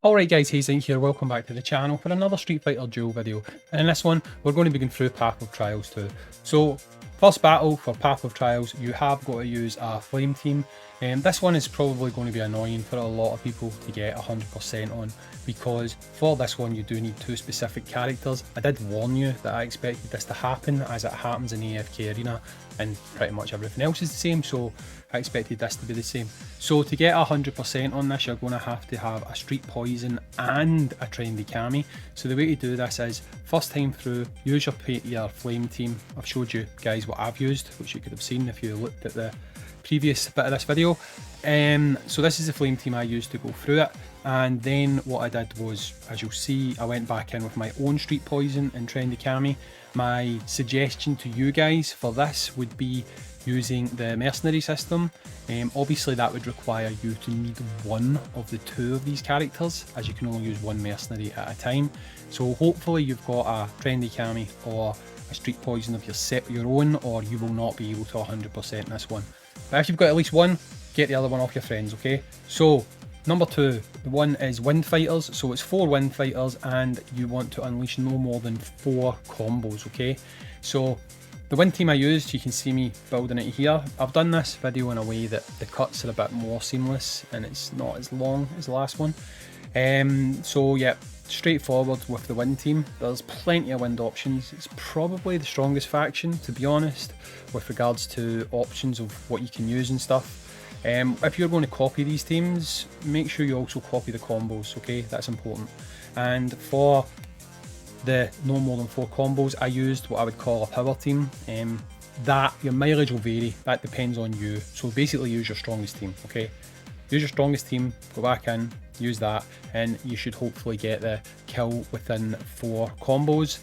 Alright guys, Hayzink here, welcome back to the channel for another Street Fighter Duel video. And in this one, we're going to be going through Path of Trials 2. So, first battle for Path of Trials, you have got to use a flame team. This one is probably going to be annoying for a lot of people to get 100% on, because for this one you do need two specific characters. I did warn you that I expected this to happen, as it happens in AFK Arena, and pretty much everything else is the same, so I expected this to be the same. So to get 100% on this, you're going to have a Street Poison and a Trendy Kami. So the way to do this is, first time through, use your flame team. I've showed you guys what I've used, which you could have seen if you looked at the previous bit of this video. So this is the flame team I used to go through it, and then what I did was, as you'll see, I went back in with my own Street Poison and Trendy Kami. My suggestion to you guys for this would be using the mercenary system. Obviously that would require you to need one of the two of these characters, as you can only use one mercenary at a time. So hopefully you've got a Trendy Kami or a Street Poison of your own, or you will not be able to 100% this one. But if you've got at least one, get the other one off your friends, okay? So number two, the one is Wind Fighters. So it's 4 Wind Fighters, and you want to unleash no more than 4 combos, okay? So the wind team I used, you can see me building it here. I've done this video in a way that the cuts are a bit more seamless and it's not as long as the last one. So yeah, straightforward with the wind team. There's plenty of wind options. It's probably the strongest faction, to be honest, with regards to options of what you can use and stuff. If you're going to copy these teams, make sure you also copy the combos, okay? That's important. And for the no more than 4 combos, I used what I would call a power team. That your mileage will vary, that depends on you. So basically use your strongest team, okay? Use your strongest team, go back in, use that, and you should hopefully get the kill within 4 combos.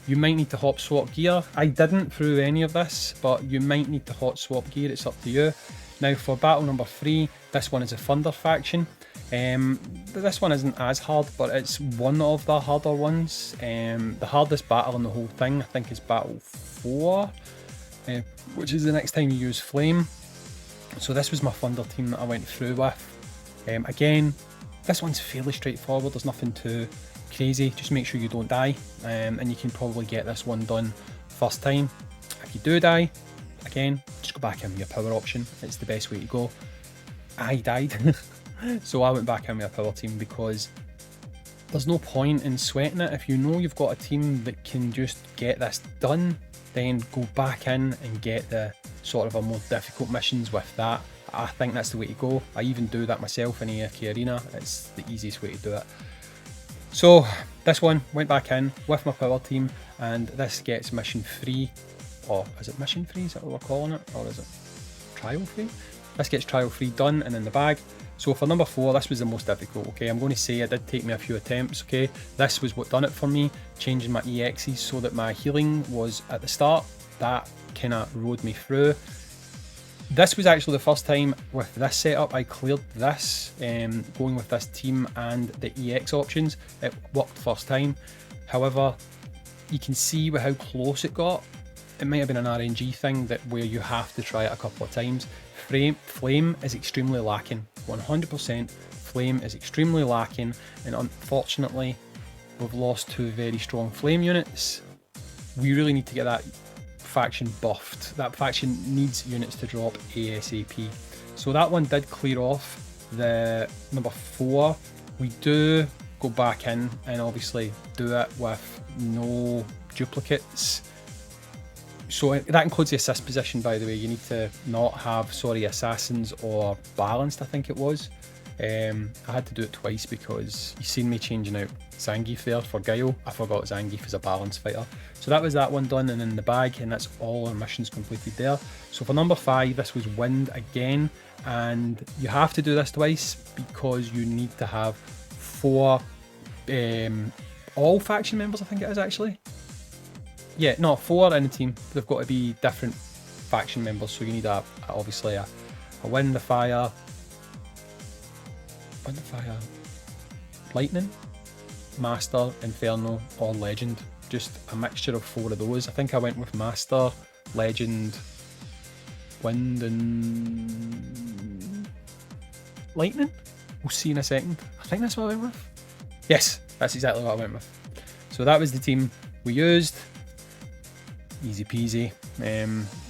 You might need to hot swap gear. I didn't through any of this, but you might need to hot swap gear, it's up to you. Now for battle number 3, this one is a Thunder faction. This one isn't as hard, but it's one of the harder ones. The hardest battle in the whole thing, I think, is battle 4, which is the next time you use flame. So this was my Thunder team that I went through with. Again, this one's fairly straightforward, there's nothing too crazy, just make sure you don't die, and you can probably get this one done first time. If you do die, again, just go back in with your power option, it's the best way to go. I died. So I went back in with a power team, because there's no point in sweating it. If you know you've got a team that can just get this done, then go back in and get the sort of a more difficult missions with that. I think that's the way to go. I even do that myself in AFK Arena. It's the easiest way to do it. So this one, went back in with my power team, and this gets mission 3. Or is it mission 3? Is that what we're calling it? Or is it trial 3? This gets trial 3 done and in the bag. So for number 4, this was the most difficult, okay? I'm going to say it did take me a few attempts, okay? This was what done it for me, changing my EXs so that my healing was at the start. That kind of rode me through. This was actually the first time with this setup I cleared this, going with this team and the EX options. It worked first time. However, you can see with how close it got. It might have been an RNG thing that where you have to try it a couple of times. Flame is extremely lacking, 100%. Flame is extremely lacking, and unfortunately we've lost 2 very strong flame units. We really need to get that faction buffed. That faction needs units to drop ASAP. So that one did clear off the number 4. We do go back in and obviously do it with no duplicates. So that includes the assist position, by the way. You need to not have, assassins or balanced, I think it was. I had to do it twice because you've seen me changing out Zangief there for Guile. I forgot Zangief is a balanced fighter. So that was that one done and in the bag, and that's all our missions completed there. So for number 5, this was wind again, and you have to do this twice because you need to have 4 all faction members, I think it is actually. Yeah, no, 4 in a team. They've got to be different faction members, so you need obviously a wind, a fire, lightning, master, inferno, or legend. Just a mixture of 4 of those. I think I went with master, legend, wind, and lightning. We'll see in a second. I think that's what I went with. Yes, that's exactly what I went with. So that was the team we used. Easy peasy.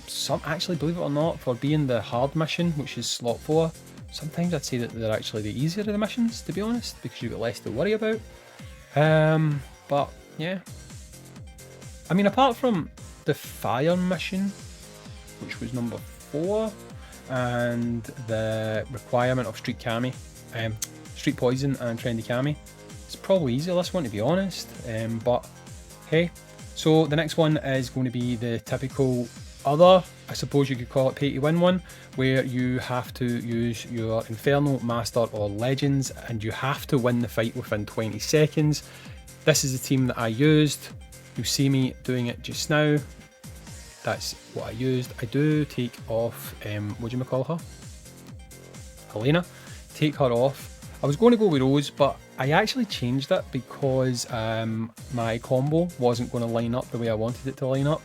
Some actually, believe it or not, for being the hard mission, which is slot 4, sometimes I'd say that they're actually the easier of the missions, to be honest, because you've got less to worry about. But yeah, I mean, apart from the fire mission, which was number 4, and the requirement of street poison and trendy cami, it's probably easier this one, to be honest. But hey, so the next one is going to be the typical other, I suppose you could call it pay to win one, where you have to use your Inferno, Master or Legends, and you have to win the fight within 20 seconds. This is the team that I used. You see me doing it just now. That's what I used. I do take off, what do you call her? Helena. Take her off. I was going to go with Rose, but I actually changed it because my combo wasn't going to line up the way I wanted it to line up.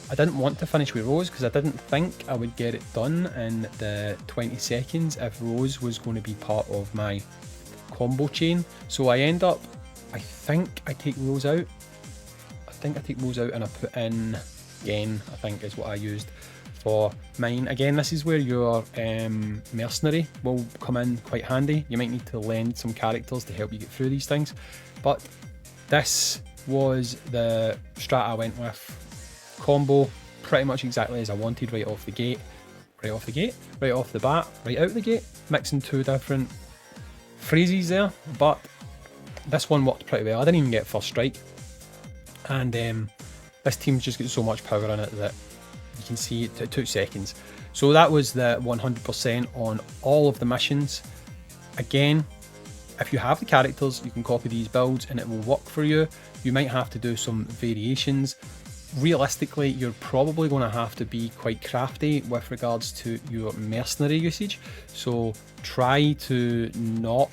I didn't want to finish with Rose because I didn't think I would get it done in the 20 seconds if Rose was going to be part of my combo chain. So I end up, I think I take Rose out. I think I take Rose out and I put in Gen, I think is what I used for mine. Again, this is where your mercenary will come in quite handy. You might need to lend some characters to help you get through these things, but this was the strat I went with. Combo pretty much exactly as I wanted right off the gate, right off the bat, right out the gate, mixing 2 different phrases there, but this one worked pretty well. I didn't even get first strike, and this team's just got so much power in it that you can see it took 2 seconds. So that was the 100% on all of the missions. Again, if you have the characters, you can copy these builds and it will work for you. You might have to do some variations. Realistically, you're probably going to have to be quite crafty with regards to your mercenary usage. So try to not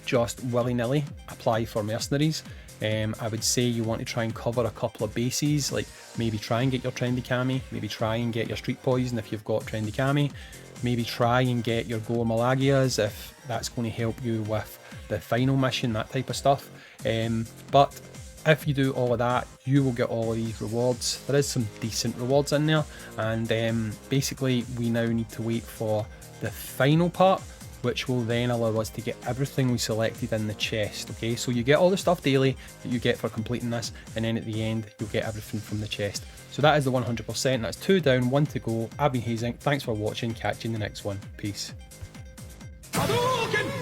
just willy-nilly apply for mercenaries. I would say you want to try and cover a couple of bases, like maybe try and get your trendy cami, maybe try and get your street poison if you've got trendy cami, maybe try and get your gore malagias if that's going to help you with the final mission, that type of stuff. But if you do all of that, you will get all of these rewards. There is some decent rewards in there, and basically we now need to wait for the final part, which will then allow us to get everything we selected in the chest. Okay, so you get all the stuff daily that you get for completing this, and then at the end you'll get everything from the chest. So that is the 100%. That's 2 down, 1 to go. I've been Hayzink. Thanks for watching. Catch you in the next one. Peace. Hadouken!